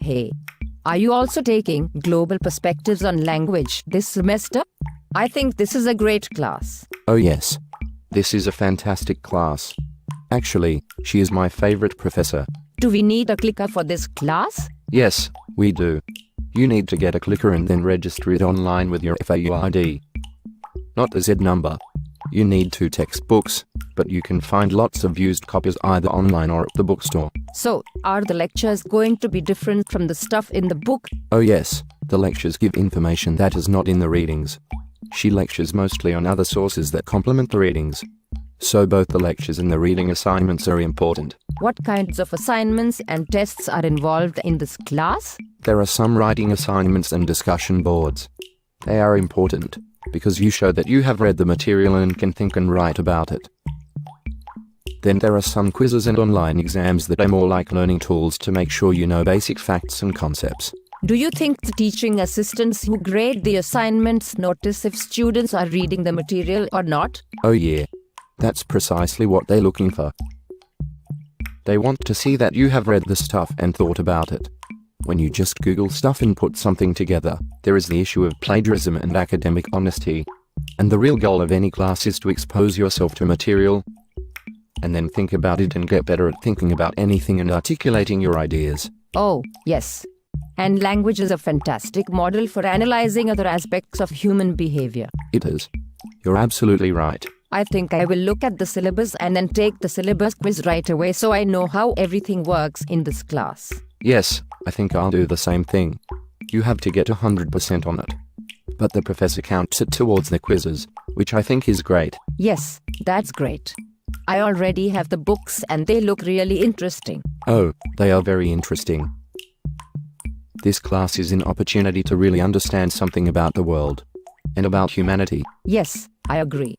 Hey, are you also taking Global Perspectives on Language this semester? I think this is a great class. Oh yes. This is a fantastic class. Actually, she is my favorite professor. Do we need a clicker for this class? Yes, we do. You need to get a clicker and then register it online with your FAU ID. Not the Z number. You need 2 textbooks, but you can find lots of used copies either online or at the bookstore. So, are the lectures going to be different from the stuff in the book? Oh yes, the lectures give information that is not in the readings. She lectures mostly on other sources that complement the readings. So both the lectures and the reading assignments are important. What kinds of assignments and tests are involved in this class? There are some writing assignments and discussion boards. They are important because you show that you have read the material and can think and write about it. Then there are some quizzes and online exams that are more like learning tools to make sure you know basic facts and concepts. Do you think the teaching assistants who grade the assignments notice if students are reading the material or not? Oh yeah. That's precisely what they're looking for. They want to see that you have read the stuff and thought about it. When you just Google stuff and put something together, there is the issue of plagiarism and academic honesty. And the real goal of any class is to expose yourself to material, and then think about it and get better at thinking about anything and articulating your ideas. Oh, yes. And language is a fantastic model for analyzing other aspects of human behavior. It is. You're absolutely right. I think I will look at the syllabus and then take the syllabus quiz right away so I know how everything works in this class. Yes, I think I'll do the same thing. You have to get 100% on it. But the professor counts it towards the quizzes, which I think is great. Yes, that's great. I already have the books and they look really interesting. Oh, they are very interesting. This class is an opportunity to really understand something about the world and about humanity. Yes, I agree.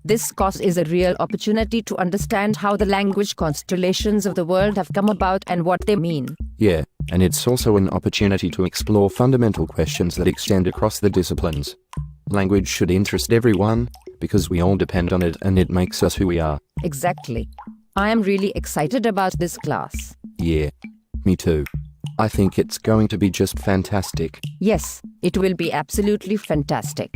This course is a real opportunity to understand how the language constellations of the world have come about and what they mean. Yeah, and it's also an opportunity to explore fundamental questions that extend across the disciplines. Language should interest everyone, because we all depend on it and it makes us who we are. Exactly. I am really excited about this class. Yeah, me too. I think it's going to be just fantastic. Yes, it will be absolutely fantastic.